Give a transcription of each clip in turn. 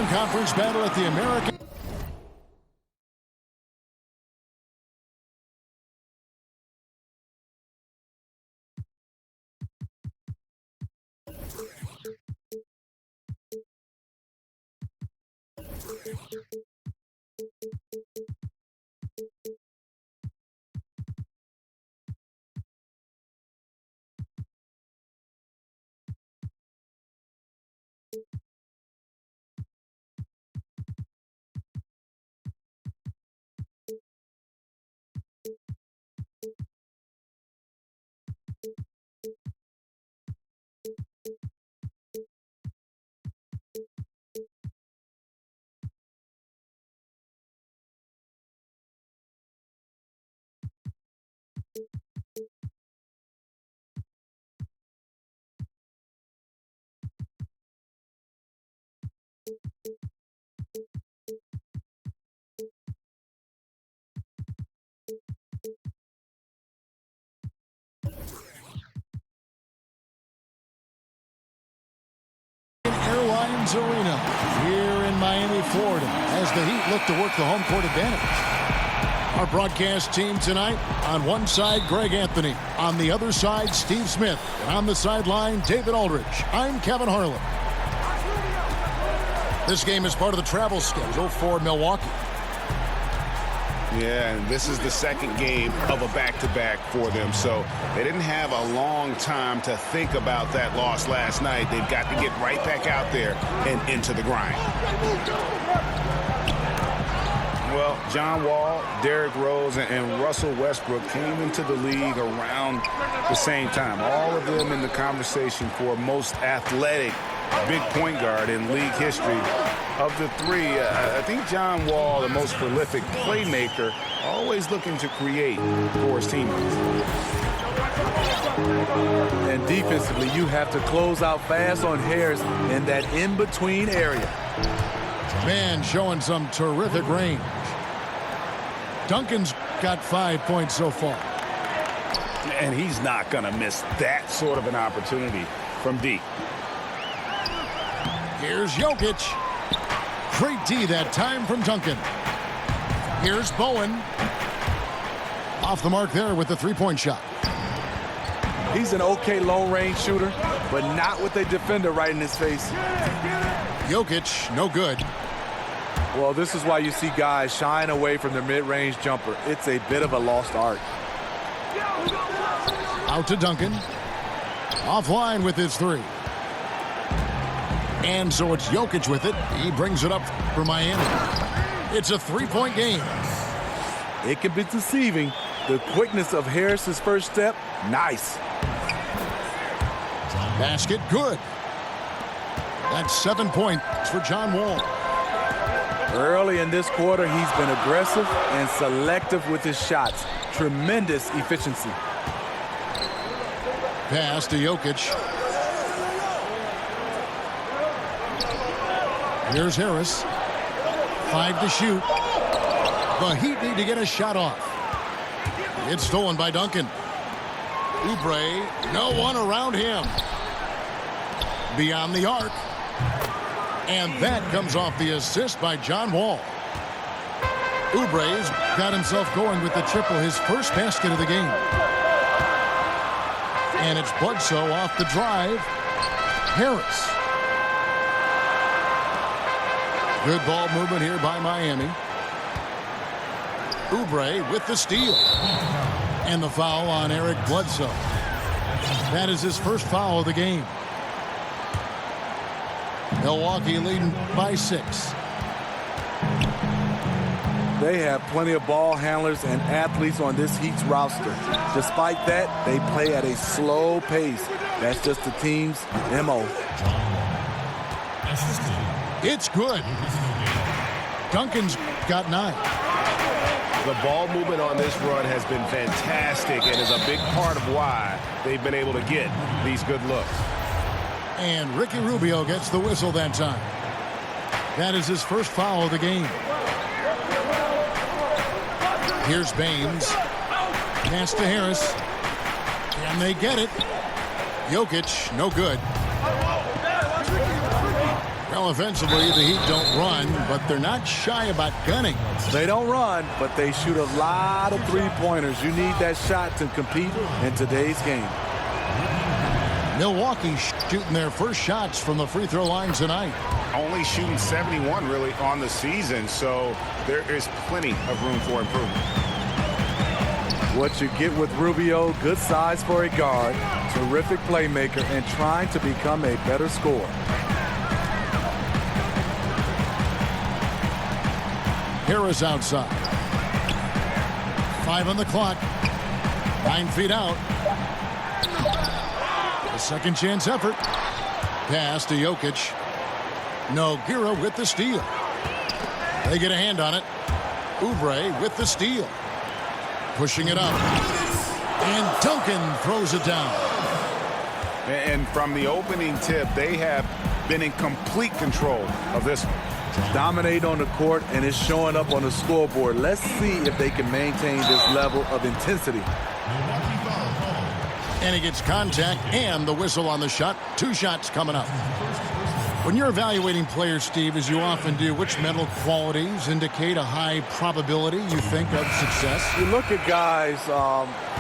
conference battle at the American. Airlines Arena here in Miami, Florida, as the Heat look to work the home court advantage. Our broadcast team tonight, on one side, Greg Anthony. On the other side, Steve Smith. And on the sideline, David Aldridge. I'm Kevin Harlan. This game is part of the travel schedule for Milwaukee. Yeah, and this is the second game of a back-to-back for them, so they didn't have a long time to think about that loss last night. They've got to get right back out there and into the grind. Well, John Wall, Derrick Rose, and Russell Westbrook came into the league around the same time. All of them in the conversation for most athletic big point guard in league history. Of the three, I think John Wall, the most prolific playmaker, always looking to create for his teammates. And defensively, you have to close out fast on Harris in that in-between area. Man showing some terrific range. Duncan's got 5 points so far. And he's not going to miss that sort of an opportunity from deep. Here's Jokic. Great D that time from Duncan. Here's Bowen. Off the mark there with the three-point shot. He's an okay long-range shooter, but not with a defender right in his face. Jokic, no good. Well, this is why you see guys shying away from their mid-range jumper. It's a bit of a lost art. Out to Duncan. Offline with his three. And so it's Jokic with it. He brings it up for Miami. It's a three-point game. It can be deceiving. The quickness of Harris's first step, nice. Basket, good. That's 7 points for John Wall. Early in this quarter, he's been aggressive and selective with his shots. Tremendous efficiency. Pass to Jokic. Here's Harris. 5 to shoot. The Heat need to get a shot off. It's stolen by Duncan. Oubre, no one around him. Beyond the arc. And that comes off the assist by John Wall. Oubre's got himself going with the triple, his first basket of the game. And it's Bledsoe off the drive. Harris. Good ball movement here by Miami. Oubre with the steal. And the foul on Eric Bledsoe. That is his first foul of the game. Milwaukee leading by 6. They have plenty of ball handlers and athletes on this Heat's roster. Despite that, they play at a slow pace. That's just the team's MO. It's good. Duncan's got 9. The ball movement on this run has been fantastic and is a big part of why they've been able to get these good looks. And Ricky Rubio gets the whistle that time. That is his first foul of the game. Here's Baines. Pass to Harris. Can they get it? Jokic, no good. Well, offensively, the Heat don't run, but they're not shy about gunning. They don't run, but they shoot a lot of three-pointers. You need that shot to compete in today's game. Milwaukee shooting their first shots from the free throw line tonight. Only shooting 71 really on the season, so there is plenty of room for improvement. What you get with Rubio, good size for a guard, terrific playmaker, and trying to become a better scorer. Harris outside. 5 on the clock. 9 feet out. A second chance effort. Pass to Jokic. Nogueira with the steal. They get a hand on it. Oubre with the steal. Pushing it up. And Duncan throws it down. And from the opening tip, they have been in complete control of this one. Dominate on the court, and it's showing up on the scoreboard. Let's see if they can maintain this level of intensity. And he gets contact and the whistle on the shot. 2 shots coming up. When you're evaluating players, Steve, as you often do, which mental qualities indicate a high probability, you think, of success? You look at guys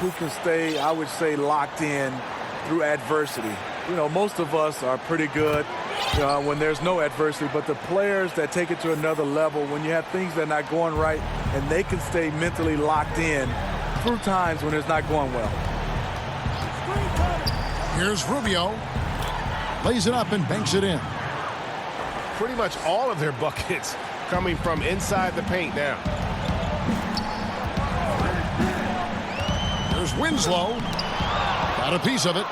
who can stay, I would say, locked in through adversity. You know, most of us are pretty good when there's no adversity, but the players that take it to another level, when you have things that are not going right, and they can stay mentally locked in through times when it's not going well. Here's Rubio. Lays it up and banks it in. Pretty much all of their buckets coming from inside the paint now. There's Winslow. Got a piece of it.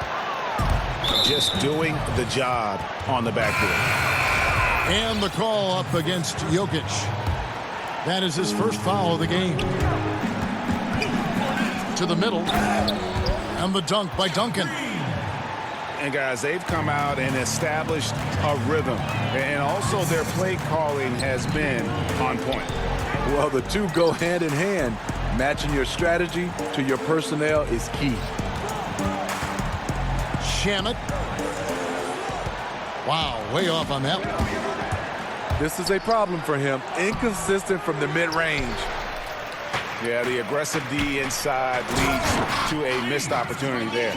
Just doing the job on the backboard. And the call up against Jokic. That is his first foul of the game. To the middle. And the dunk by Duncan. And guys, they've come out and established a rhythm. And also their play calling has been on point. Well, the two go hand in hand. Matching your strategy to your personnel is key. Shamet. Wow, way off on that one. This is a problem for him. Inconsistent from the mid-range. Yeah, the aggressive D inside leads to a missed opportunity there.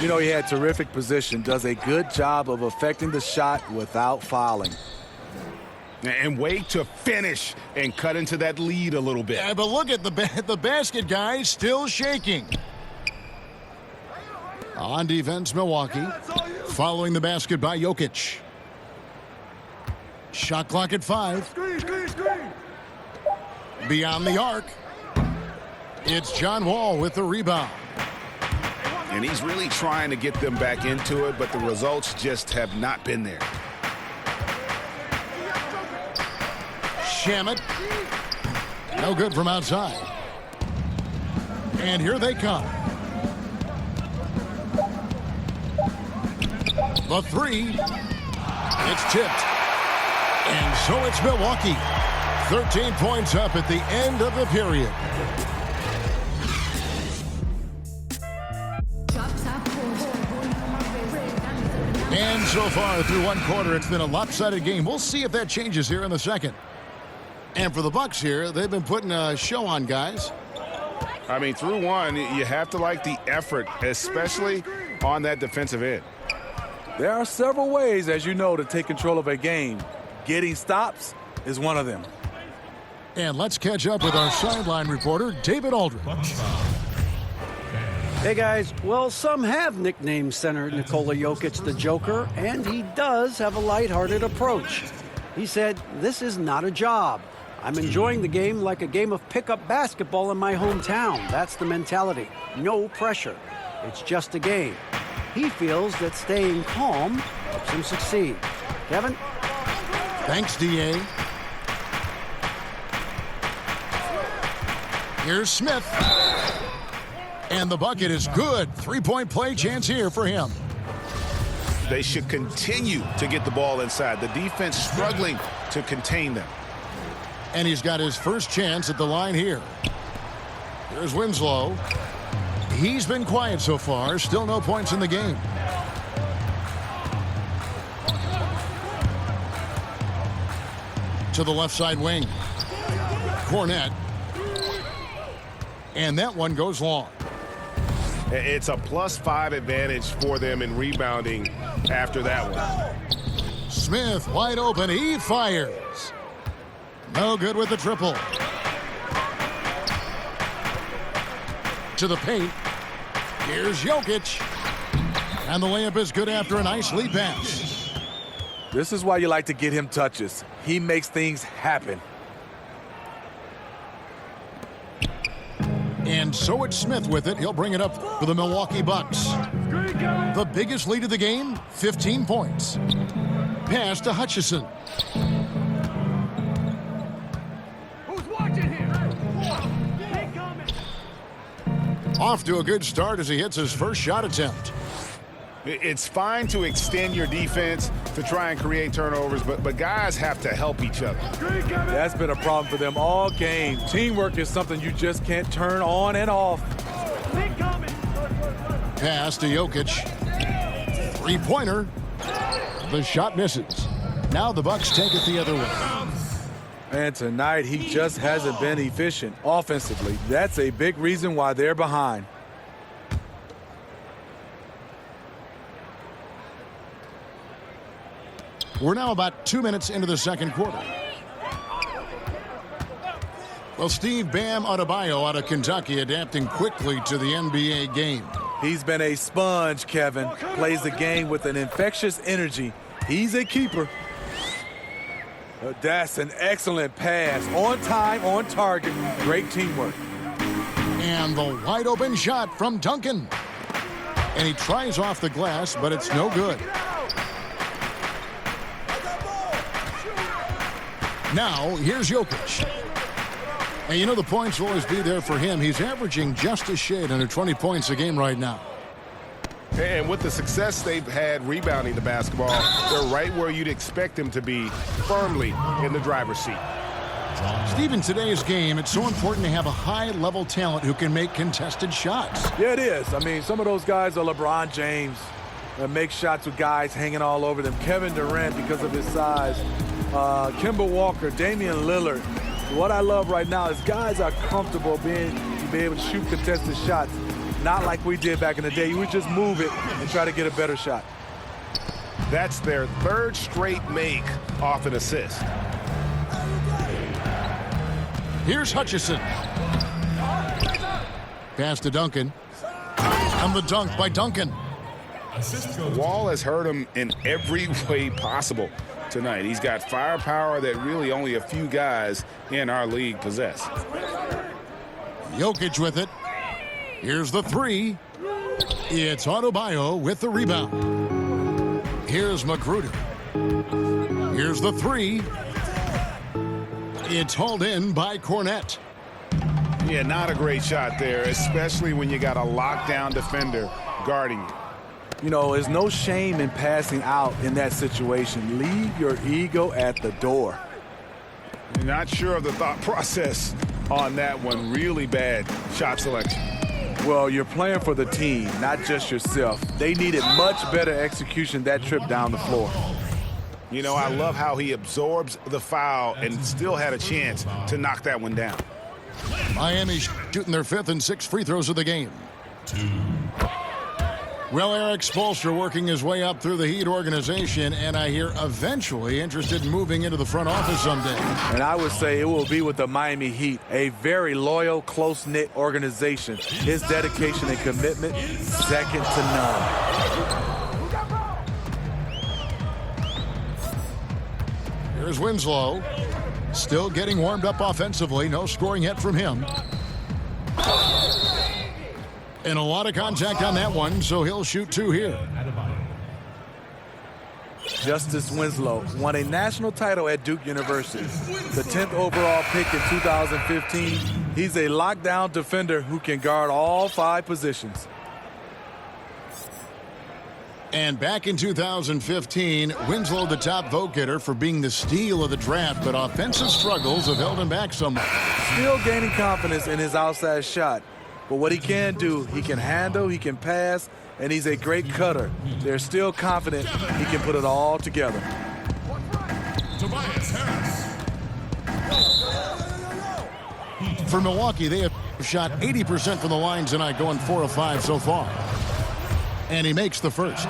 You know, he had terrific position, does a good job of affecting the shot without fouling. And way to finish and cut into that lead a little bit. Yeah, but look at the basket, guys, still shaking. On defense, Milwaukee. Following the basket by Jokic. Shot clock at 5. Beyond the arc. It's John Wall with the rebound. And he's really trying to get them back into it, but the results just have not been there. Shamet. No good from outside. And here they come. The 3. It's tipped. And so it's Milwaukee. 13 points up at the end of the period. And so far through one quarter, it's been a lopsided game. We'll see if that changes here in the second. And for the Bucks here, they've been putting a show on, guys. I mean, through one, you have to like the effort, especially on that defensive end. There are several ways, as you know, to take control of a game. Getting stops is one of them. And let's catch up with our sideline reporter, David Aldridge. Hey guys, well, some have nicknamed center Nikola Jokic the Joker, and he does have a lighthearted approach. He said, "This is not a job. I'm enjoying the game like a game of pickup basketball in my hometown. That's the mentality. No pressure. It's just a game." He feels that staying calm helps him succeed. Kevin? Thanks, D.A. Here's Smith. And the bucket is good. 3-point play chance here for him. They should continue to get the ball inside. The defense struggling to contain them. And he's got his first chance at the line here. Here's Winslow. He's been quiet so far. Still no points in the game. to the left side wing. Cornette. And that one goes long. It's a +5 advantage for them in rebounding after that one. Smith wide open. He fires. No good with the triple. To the paint. Here's Jokic. And the layup is good after a nice lead pass. This is why you like to get him touches. He makes things happen. And so it's Smith with it. He'll bring it up for the Milwaukee Bucks. The biggest lead of the game, 15 points. Pass to Hutchison. Who's watching here? Off to a good start as he hits his first shot attempt. It's fine to extend your defense to try and create turnovers, but guys have to help each other. That's been a problem for them all game. Teamwork is something you just can't turn on and off. Pass to Jokic. Three-pointer. The shot misses. Now the Bucks take it the other way. And tonight he just hasn't been efficient offensively. That's a big reason why they're behind. We're now about 2 minutes into the second quarter. Well, Steve Bam Adebayo out of Kentucky adapting quickly to the NBA game. He's been a sponge, Kevin. Plays the game with an infectious energy. He's a keeper. That's an excellent pass. On time, on target. Great teamwork. And the wide open shot from Duncan. And he tries off the glass, but it's no good. Now, here's Jokic. And you know the points will always be there for him. He's averaging just a shade under 20 points a game right now. And with the success they've had rebounding the basketball, they're right where you'd expect them to be, firmly in the driver's seat. Steve, in today's game, it's so important to have a high-level talent who can make contested shots. Yeah, it is. I mean, some of those guys are LeBron James. Make shots with guys hanging all over them. Kevin Durant because of his size. Kemba Walker, Damian Lillard. What I love right now is guys are comfortable being able to shoot contested shots. Not like we did back in the day. You would just move it and try to get a better shot. That's their third straight make off an assist. Here's Hutchison. Pass to Duncan. And the dunk by Duncan. Wall has hurt him in every way possible tonight. He's got firepower that really only a few guys in our league possess. Jokic with it. Here's the three. It's Adebayo with the rebound. Here's Magruder. Here's the three. It's hauled in by Cornette. Yeah, not a great shot there, especially when you got a lockdown defender guarding you. You know, there's no shame in passing out in that situation. Leave your ego at the door. Not sure of the thought process on that one. Really bad shot selection. Well, you're playing for the team, not just yourself. They needed much better execution that trip down the floor. You know, I love how he absorbs the foul and still had a chance to knock that one down. Miami shooting their fifth and sixth free throws of the game. Well, Eric Spoelstra working his way up through the Heat organization, and I hear eventually interested in moving into the front office someday. And I would say it will be with the Miami Heat, a very loyal, close-knit organization. His dedication and commitment, second to none. Here's Winslow. Still getting warmed up offensively. No scoring yet from him. And a lot of contact on that one, so he'll shoot two here. Justice Winslow won a national title at Duke University. The 10th overall pick in 2015. He's a lockdown defender who can guard all 5 positions. And back in 2015, Winslow the top vote getter for being the steal of the draft, but offensive struggles have held him back somewhat. Still gaining confidence in his outside shot. But what he can do, he can handle, he can pass, and he's a great cutter. They're still confident he can put it all together. For Milwaukee, they have shot 80% from the line tonight, going 4 of 5 so far. And he makes the first.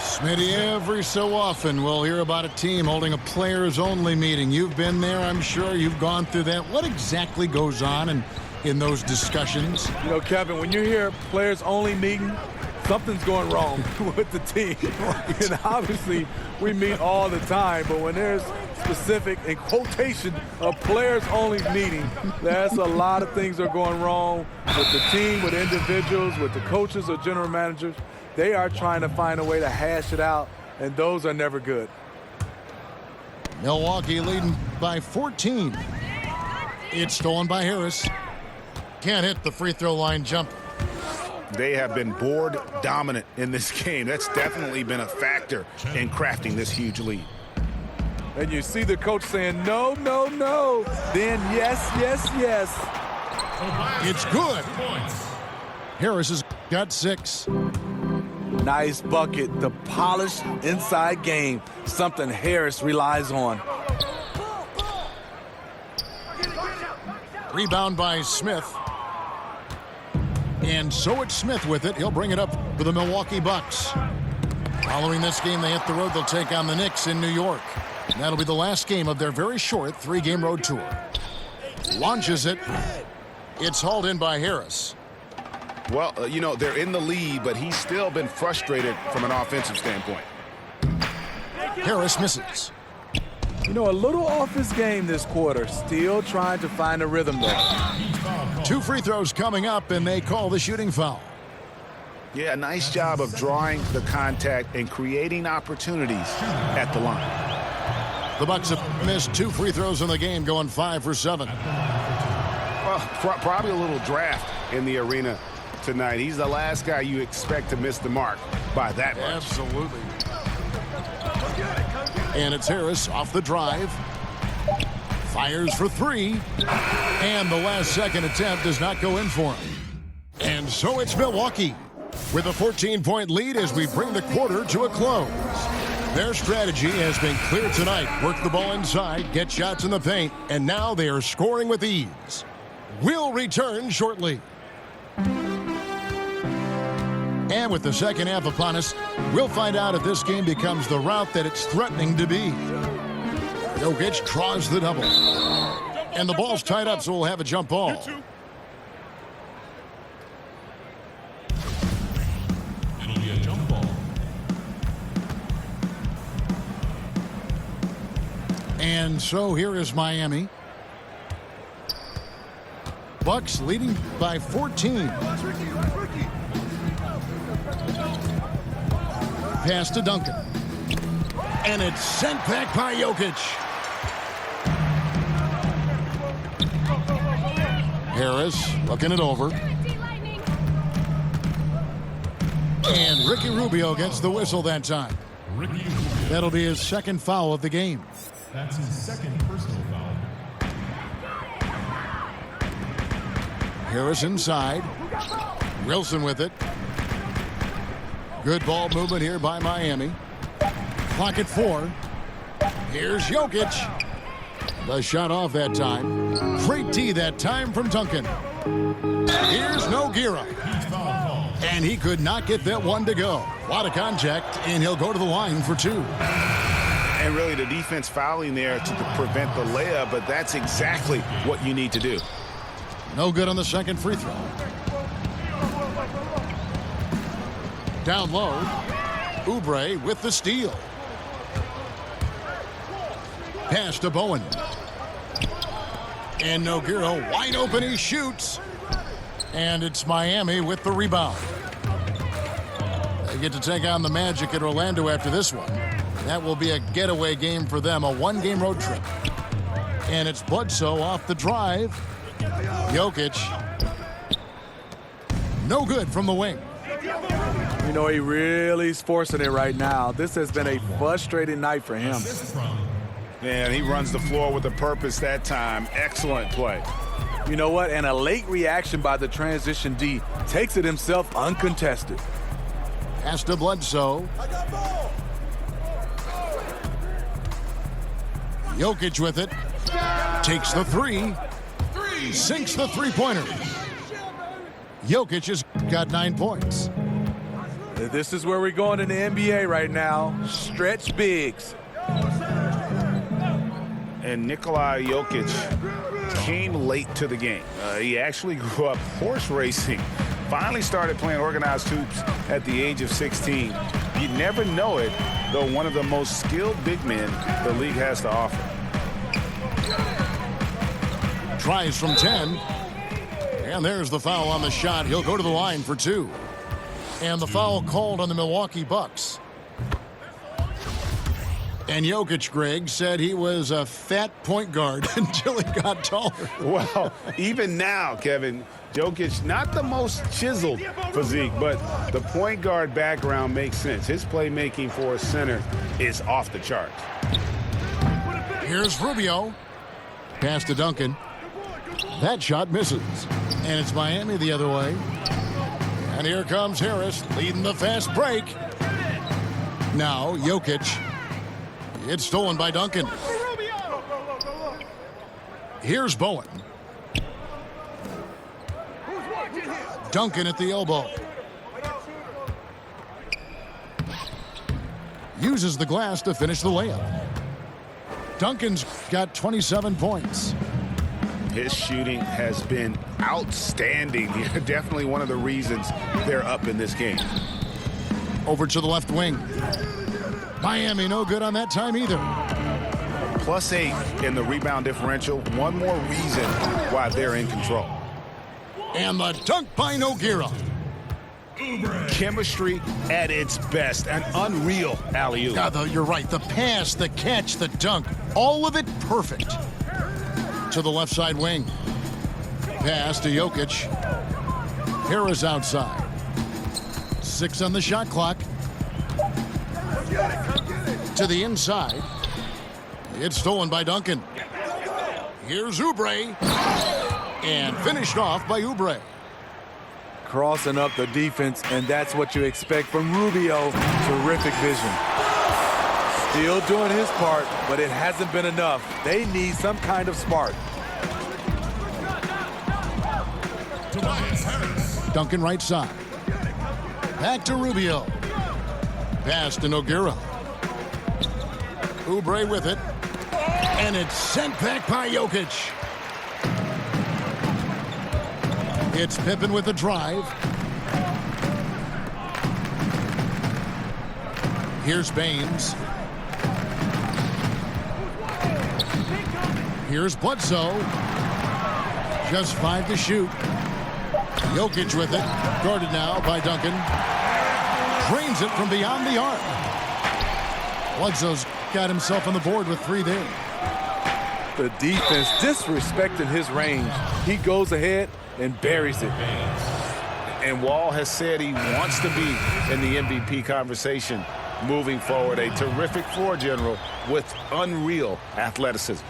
Smitty, every so often we'll hear about a team holding a players-only meeting. You've been there, I'm sure. You've gone through that. What exactly goes on in those discussions? You know, Kevin, when you hear players-only meeting, something's going wrong with the team. Right. And obviously, we meet all the time, but when there's specific, in quotation, a players-only meeting, there's a lot of things that are going wrong with the team, with individuals, with the coaches or general managers. They are trying to find a way to hash it out, and those are never good. Milwaukee leading by 14. It's stolen by Harris. Can't hit the free throw line jumper. They have been board dominant in this game. That's definitely been a factor in crafting this huge lead. And you see the coach saying, no, no, no. Then yes, yes, yes. It's good. Harris has got 6. Nice bucket. The polished inside game. Something Harris relies on. Rebound by Smith. And so it's Smith with it. He'll bring it up for the Milwaukee Bucks. Following this game, they hit the road. They'll take on the Knicks in New York. And that'll be the last game of their very short 3-game road tour. Launches it. It's hauled in by Harris. Well, you know, they're in the lead, but he's still been frustrated from an offensive standpoint. Harris misses. You know, a little off his game this quarter. Still trying to find a rhythm there. 2 free throws coming up, and they call the shooting foul. Yeah, nice job of drawing the contact and creating opportunities at the line. The Bucks have missed 2 free throws in the game, going 5 for 7. Well, probably a little draft in the arena tonight. He's the last guy you expect to miss the mark by that much. Absolutely. And it's Harris off the drive. Fires for 3. And the last-second attempt does not go in for him. And so it's Milwaukee with a 14-point lead as we bring the quarter to a close. Their strategy has been clear tonight. Work the ball inside, get shots in the paint, and now they are scoring with ease. We'll return shortly. And with the second half upon us, we'll find out if this game becomes the route that it's threatening to be. Jokic draws the double. And the ball's tied up, so we'll have a jump ball. It'll be a jump ball. And so here is Miami. Bucks leading by 14. Pass to Duncan. And it's sent back by Jokic. Harris looking it over. And Ricky Rubio gets the whistle that time. That'll be his second foul of the game. That's his second personal foul. Harris inside. Wilson with it. Good ball movement here by Miami. Clock at 4. Here's Jokic. The shot off that time. Great D that time from Duncan. Here's Nogueira. And he could not get that one to go. A lot of contact, and he'll go to the line for 2. And really the defense fouling there to prevent the layup, but that's exactly what you need to do. No good on the second free throw. Down low. Oubre with the steal. Pass to Bowen. And Nogueira wide open, he shoots. And it's Miami with the rebound. They get to take on the Magic at Orlando after this one. That will be a getaway game for them, a 1-game road trip. And it's Bledsoe off the drive. Jokic. No good from the wing. You know, he really is forcing it right now. This has been a frustrating night for him. And he runs the floor with a purpose that time. Excellent play. You know what? And a late reaction by the transition D takes it himself uncontested. Pass to Bledsoe. Jokic with it. Takes the three. Sinks the three-pointer. Jokic has got 9 points. This is where we're going in the NBA right now. Stretch bigs. And Nikola Jokic came late to the game. He actually grew up horse racing. Finally started playing organized hoops at the age of 16. You never know it, though one of the most skilled big men the league has to offer. Tries from 10. And there's the foul on the shot. He'll go to the line for 2. And the foul called on the Milwaukee Bucks. And Jokic, Greg, said he was a fat point guard until he got taller. Well, even now, Kevin, Jokic, not the most chiseled physique, but the point guard background makes sense. His playmaking for a center is off the charts. Here's Rubio. Pass to Duncan. That shot misses. And it's Miami the other way. And here comes Harris leading the fast break. Now Jokic. It's stolen by Duncan. Here's Bowen. Duncan at the elbow. Uses the glass to finish the layup. Duncan's got 27 points. His shooting has been outstanding. Definitely one of the reasons they're up in this game. Over to the left wing. Miami no good on that time either. +8 in the rebound differential. One more reason why they're in control. And the dunk by Nogueira. Chemistry at its best. An unreal alley-oop. You're right. The pass, the catch, the dunk. All of it perfect. To the left side wing. Pass to Jokic. Harris outside. 6 on the shot clock. To the inside. It's stolen by Duncan. Here's Oubre. And finished off by Oubre. Crossing up the defense, and that's what you expect from Rubio. Terrific vision. Still doing his part, but it hasn't been enough. They need some kind of spark. Duncan right side. Back to Rubio. Pass to Nogueira. Oubre with it. And it's sent back by Jokic. It's Pippen with the drive. Here's Baines. Here's Bledsoe. Just 5 to shoot. Jokic with it. Guarded now by Duncan. Drains it from beyond the arc. Bledsoe's got himself on the board with 3 there. The defense disrespecting his range. He goes ahead and buries it. And Wall has said he wants to be in the MVP conversation moving forward. A terrific floor general with unreal athleticism.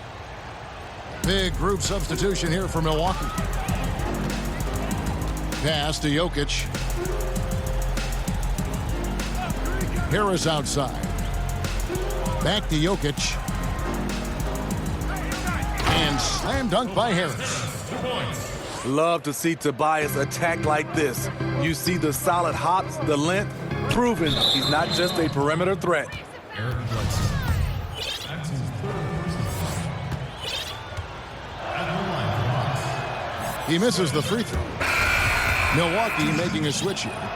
Big group substitution here for Milwaukee. Pass to Jokic. Harris outside. Back to Jokic. And slam dunk by Harris. Love to see Tobias attack like this. You see the solid hops, the length, proving he's not just a perimeter threat. He misses the free throw. Milwaukee making a switch here.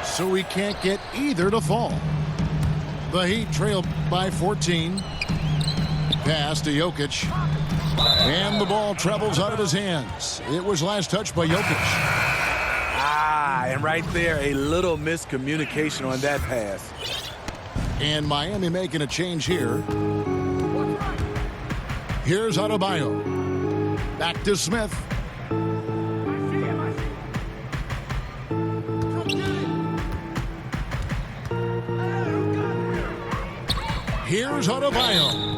So we can't get either to fall. The Heat trail by 14. Pass to Jokic. And the ball travels out of his hands. It was last touched by Jokic. And right there, a little miscommunication on that pass. And Miami making a change here. Here's Adebayo. Back to Smith. Here's Adebayo.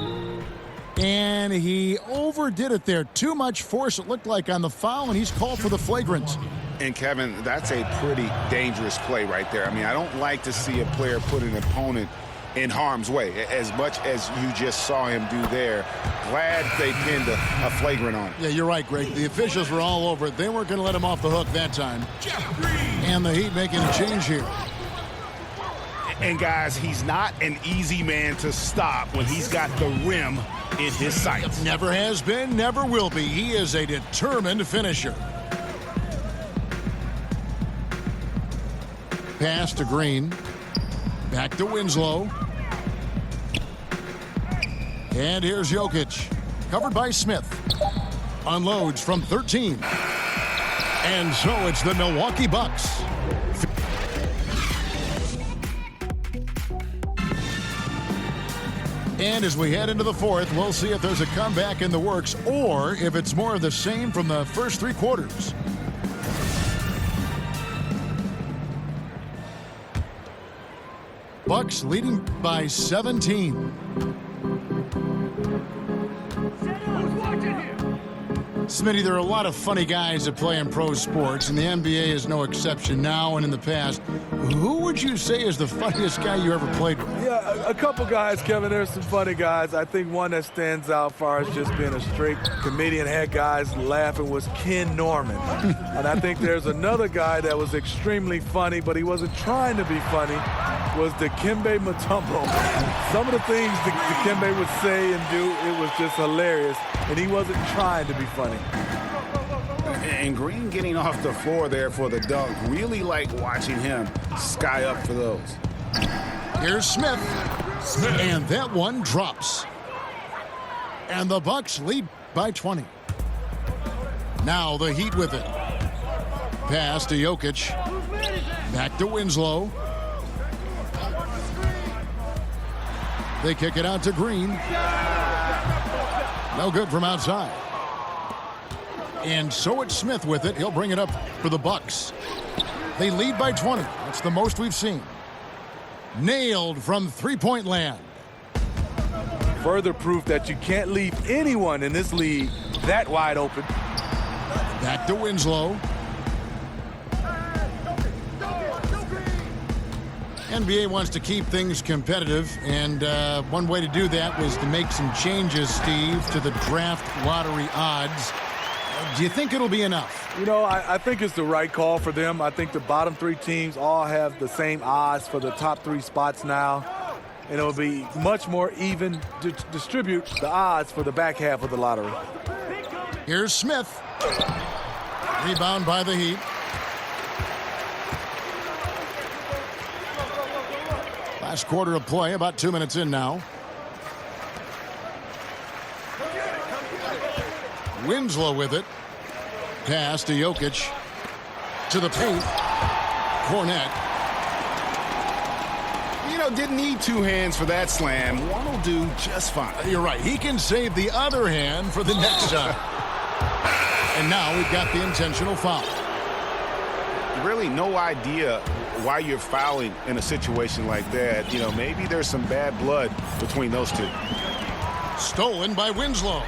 And he overdid it there. Too much force, it looked like, on the foul, and he's called for the flagrant. And, Kevin, that's a pretty dangerous play right there. I mean, I don't like to see a player put an opponent in harm's way, as much as you just saw him do there. Glad they pinned a flagrant on it. Yeah, you're right, Greg. The officials were all over it. They weren't going to let him off the hook that time. And the Heat making a change here. And, guys, he's not an easy man to stop when he's got the rim in his sights. Never has been, never will be. He is a determined finisher. Pass to Green. Back to Winslow. And here's Jokic. Covered by Smith. Unloads from 13. And so it's the Milwaukee Bucks. And as we head into the fourth, we'll see if there's a comeback in the works or if it's more of the same from the first three quarters. Bucks leading by 17. Who's watching here? Smitty, there are a lot of funny guys that play in pro sports, and the NBA is no exception now and in the past. Who would you say is the funniest guy you ever played with? Yeah, a couple guys, Kevin. There's some funny guys. I think one that stands out far as just being a straight comedian, had guys laughing, was Ken Norman. And I think there's another guy that was extremely funny, but he wasn't trying to be funny, was Dikembe Mutombo. Some of the things Dikembe would say and do, it was just hilarious, and he wasn't trying to be funny. And Green getting off the floor there for the dunk. Really like watching him sky up for those. Here's Smith. And that one drops. And the Bucks lead by 20. Now the Heat with it. Pass to Jokic. Back to Winslow. They kick it out to Green. No good from outside. And so it's Smith with it. He'll bring it up for the Bucks. They lead by 20. That's the most we've seen. Nailed from three-point land. Further proof that you can't leave anyone in this league that wide open. Back to Winslow. NBA wants to keep things competitive, and one way to do that was to make some changes, Steve, to the draft lottery odds. Do you think it'll be enough? You know, I think it's the right call for them. I think the bottom three teams all have the same odds for the top three spots now. And it'll be much more even to distribute the odds for the back half of the lottery. Here's Smith. Rebound by the Heat. Last quarter of play, about 2 minutes in now. Winslow with it. Pass to Jokic. To the paint. Cornette. You know, didn't need two hands for that slam. One will do just fine. You're right. He can save the other hand for the next time. And now we've got the intentional foul. Really no idea why you're fouling in a situation like that. You know, maybe there's some bad blood between those two. Stolen by Winslow.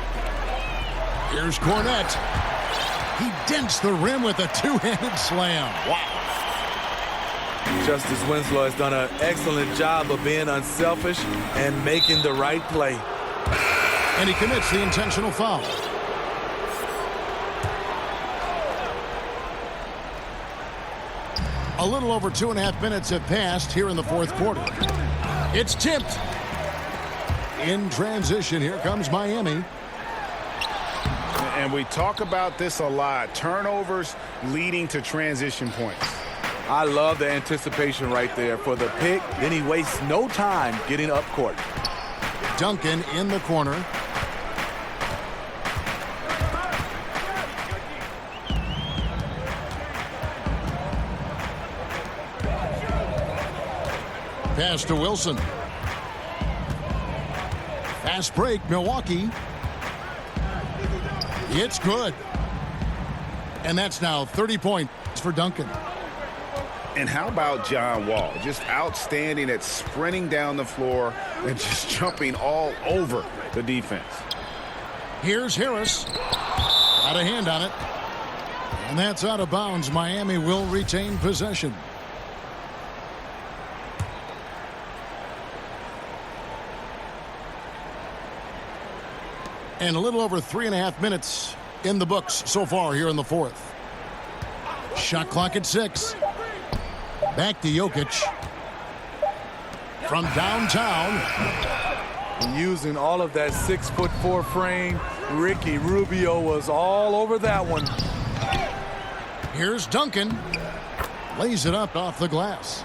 Here's Cornette. He dents the rim with a two-handed slam. Wow. Justice Winslow has done an excellent job of being unselfish and making the right play. And he commits the intentional foul. A little over 2.5 minutes have passed here in the fourth quarter. It's tipped. In transition, here comes Miami. And we talk about this a lot. Turnovers leading to transition points. I love the anticipation right there for the pick. Then he wastes no time getting up court. Duncan in the corner. Pass to Wilson. Fast break, Milwaukee. It's good. And that's now 30 points for Duncan. And how about John Wall? Just outstanding at sprinting down the floor and just jumping all over the defense. Here's Harris. Got a hand on it. And that's out of bounds. Miami will retain possession. And a little over 3.5 minutes in the books so far here in the fourth. Shot clock at 6. Back to Jokic. From downtown. Using all of that 6'4" frame, Ricky Rubio was all over that one. Here's Duncan. Lays it up off the glass.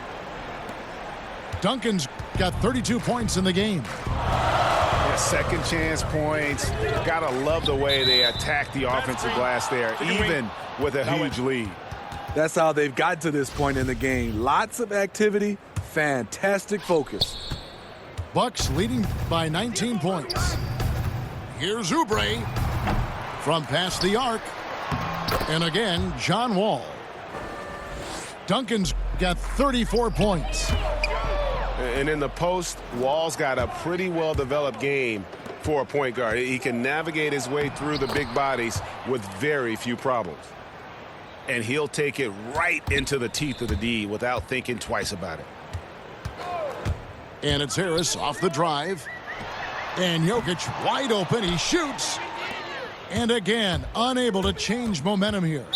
Duncan's got 32 points in the game. Yeah, second chance points. Gotta love the way they attack the offensive glass there, even with a huge lead. That's how they've gotten to this point in the game. Lots of activity, fantastic focus. Bucks leading by 19 points. Here's Oubre from past the arc. And again, John Wall. Duncan's got 34 points. And in the post, Wall's got a pretty well-developed game for a point guard. He can navigate his way through the big bodies with very few problems. And he'll take it right into the teeth of the D without thinking twice about it. And it's Harris off the drive. And Jokic wide open. He shoots. And again, unable to change momentum here.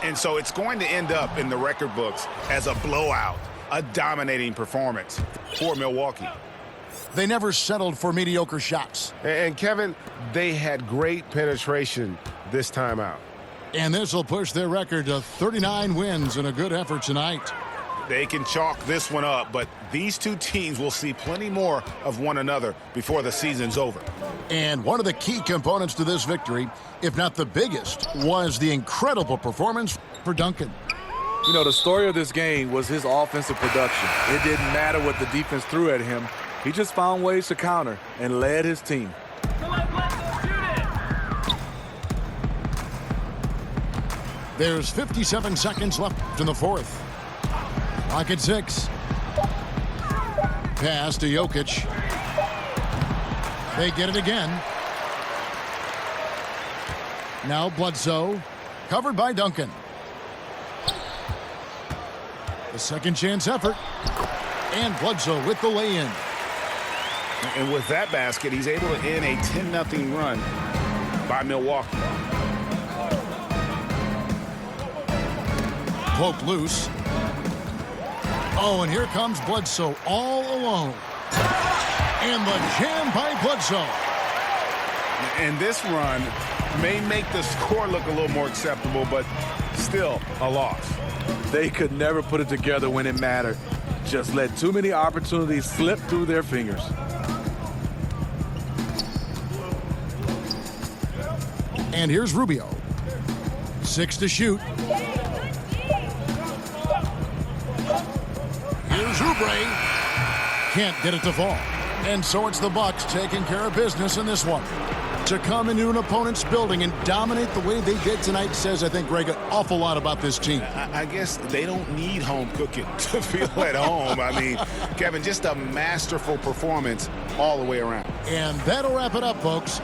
And so it's going to end up in the record books as a blowout, a dominating performance for Milwaukee. They never settled for mediocre shots. And Kevin, they had great penetration this time out. And this will push their record to 39 wins and a good effort tonight. They can chalk this one up, but these two teams will see plenty more of one another before the season's over. And one of the key components to this victory, if not the biggest, was the incredible performance for Duncan. You know, the story of this game was his offensive production. It didn't matter what the defense threw at him. He just found ways to counter and led his team. There's 57 seconds left in the fourth. Clock at 6. Pass to Jokic. They get it again. Now Bledsoe, covered by Duncan. The second chance effort. And Bledsoe with the lay-in. And with that basket, he's able to end a 10-0 run by Milwaukee. Poke loose. Oh, and here comes Bledsoe all alone. And the jam by Bledsoe. And this run may make the score look a little more acceptable, but still a loss. They could never put it together when it mattered. Just let too many opportunities slip through their fingers. And here's Rubio. 6 to shoot. Here's Oubre. Can't get it to fall. And so it's the Bucks taking care of business in this one. To come into an opponent's building and dominate the way they did tonight says, I think, Greg, an awful lot about this team. I guess they don't need home cooking to feel at home. I mean, Kevin, just a masterful performance all the way around. And that'll wrap it up, folks.